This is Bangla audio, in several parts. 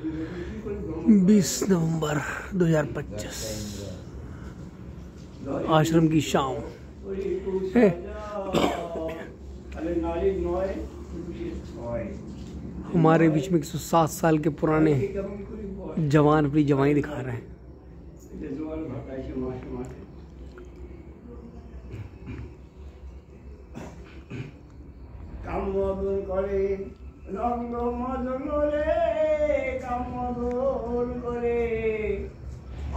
20 नवंबर 2025 आश्रम की शाम है। हमारे बीच में 107 साल के पुराने जवान अपनी जवानी दिखा रहे हैं। কামমদন করে রঙ্গ মদন রে কামমদন করে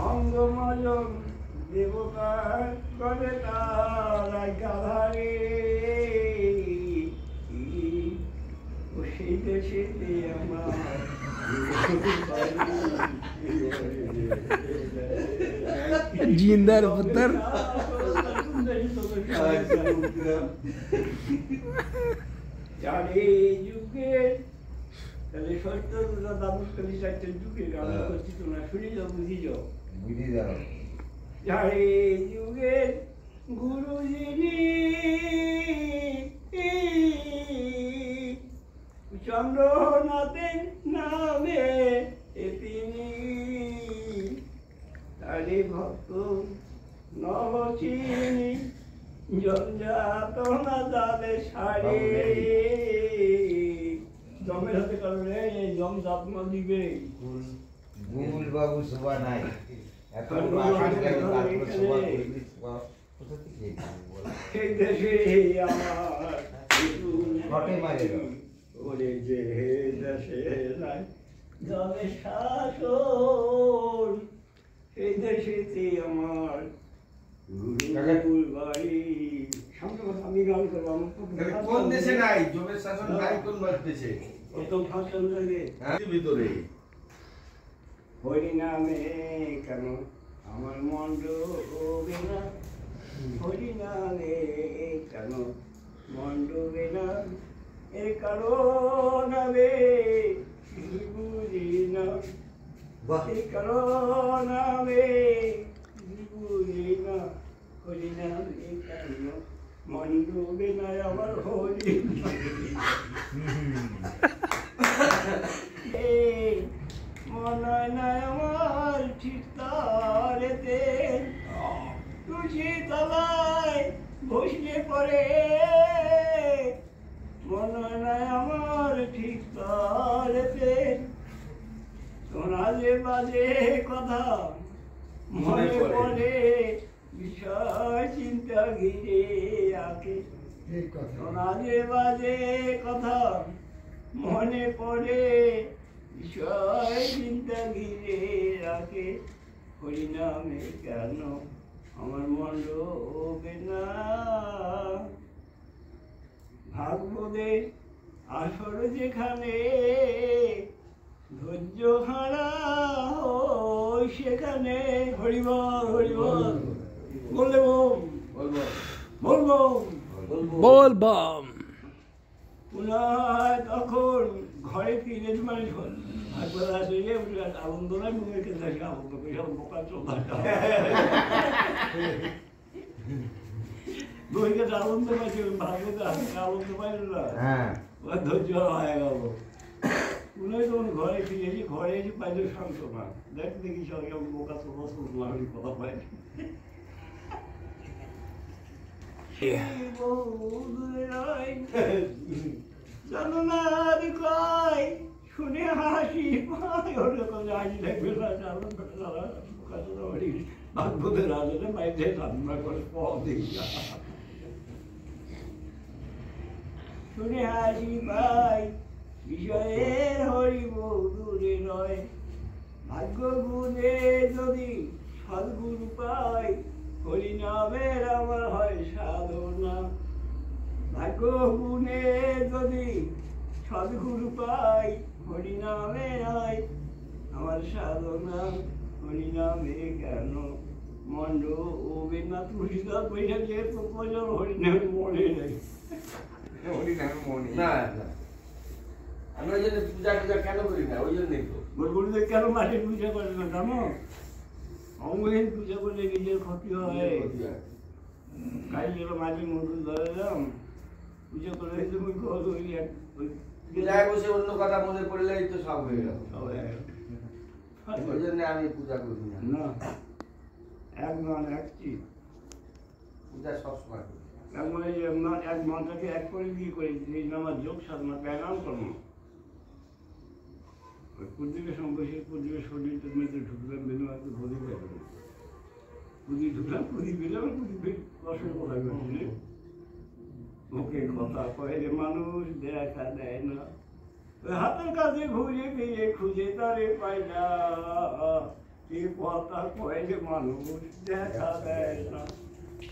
অঙ্গ মদন দেবতা করে তার গাধারে ও সেই দেশে আমার जिंदर पुत्र जाने जुगे তাহলে সত্যটা দামুস্কালি সাইটের যুগে গান করছি তোমরা শুনে যাও বুঝি যাও যারে যুগে গুরুজিনি চন্দ্রনাথের নামে তিনি তারে ভক্ত নবচিনি জঞ্জাতনা যাবে সারে জমের হাতে কারণে জম জাতমা দিবে গুল বাবু শোভা নাই এখন সেই দেশে আমার ওরে যে দেশে নাই জমে শাসন সেই দেশেতে আমার গুরুর বাড়ি। সামনে কথা আমি গান করবো আমার কোন দেশে নাই জমের শাসন নাই কোন দেশে কত ফাঁসন লাগে ভিতরে হরি নামে কেন আমার মন ডোবে না হরি নামে কেন মন ডোবে না এর কারণ আমি বুঝি না এর কারণ আমি বুঝি না হরি নামে কেন মন ডোবে না আমার হরি মনে নাই আমার ঠিক তারেতে তুলসী তলায় বসলে পরে মনে নাই আমার ঠিক তারেতে শোনা যে বাজে কথা মনে পড়ে বিষয় চিন্তা ঘিরে আঁকে শোনা যে বাজে কথা মনে পড়ে বিষয় চিন্তা ঘিরে রাখে হরিনামে কেন আমার মন ডোবে না ভাগবতের আসর যেখানে ধৈর্য হারা হয় সেখানে হরিবল হরিবল বললে বলবো बोल बम পুনः তখন ঘরে ফিরে মানে আনন্দ না মুখের ক্ষেত্রে আনন্দ করে বোকা চোখা বইকে আনন্দ পাইছে ভাগ্যতে আনন্দ পাইল না ধৈর্য হয়ে গেল পুনঃ তখন ঘরে ফিরে এসে ঘরে এসে পাইল সান্ত্বনা দেখ দেখি সবাই বোকা চোখা শুনলাম কথা পাইনি জননার কয় শুনে হাসি পায় ওরকম হাসি লাগবে না ভাগবতের রাজারে বাইরে রান্না করে শুনে হাসি পাই বিষয়ের হরিব দূরে নয় ভাগ্য গুণে যদি সদ্গুরু পাই হরিনামের আমার হয় সাধনা ভাগ্য গুণে যদি সদ্গুরু পাই হরিনামে হয় আমার সাধনা হরিনামে কেন মন্ড ওবে না তুলসীদাস পয়সা দিয়ে তো প্রয়োজন হরিনামে মনে নেই হরিনামে মনে না আমরা ওই জন্য পূজা টুজা কেন করি না ওই জন্যই তো গুরুদেব কেন মাঠে পূজা করে না জানো অঙ্গহীন পূজা করলে নিজের ক্ষতি হয় কাল যেন মাঝে মধু ধরালাম পুজো করে তুমি ওই পূজায় বসে অন্য কথা মনে পড়লেই তো সব হয়ে গেল। সব হয়ে গেল। ওই জন্য আমি পূজা করি না। না, এক মান এক চিত। পূজা সবসময় করি। এক মনটাকে এক করে দিয়ে করি, এই আমার যোগ সাধনা প্যারাম কর্ম। ওই প্রদীপের সঙ্গে প্রদীপের শরীরটা মেয়েদের ঢুকলাম, মেনু একটু প্রদীপ দেখলাম, প্রদীপ ঢুকলাম, প্রদীপ পেলাম, প্রদীপের রসের কথা বলছি। ওকে কথা কয়ে যে মানুষ দেখা দেয় না, হাতের কাছে ঘুরে ফিরে খুঁজে তারে পাই না, কি কথা কয়ে যে মানুষ দেখা দেয় না।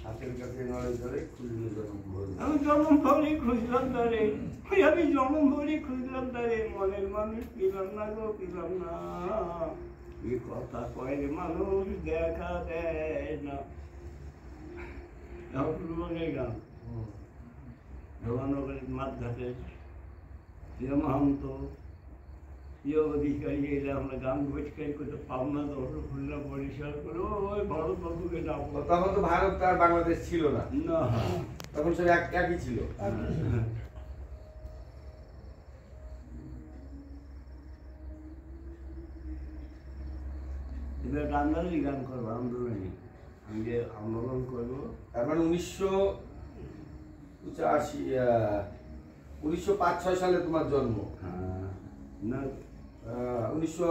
হাতের কাছে নড়ে ধরে খুঁজলে জন্ম ভরে। আমি জন্ম ভরে খুঁজলাম তারে, আমি জন্ম ভরে খুঁজলাম তারে, মনের মানুষ পেলাম না গো, পেলাম না, কি কথা কয়ে যে মানুষ দেখা দেয় না। পূর্ববঙ্গের গান ধর্মনগরের মাঠঘাটে যে মহান্ত অধিকারী এলে আমরা গান বৈঠকারি করতে পাবনা দর্শন খুলনা পরিষ্কার করে ওই ভারতবর্ষকে ডাকবো। তখন তো ভারত আর বাংলাদেশ ছিল না, না তখন সব একই ছিল। এবার আন্দোলনই গান করবো, আন্দোলনে আমি যে আন্দোলন করবো। তার মানে 1985-1905-6 সালে তোমার জন্ম। হ্যাঁ না, 1900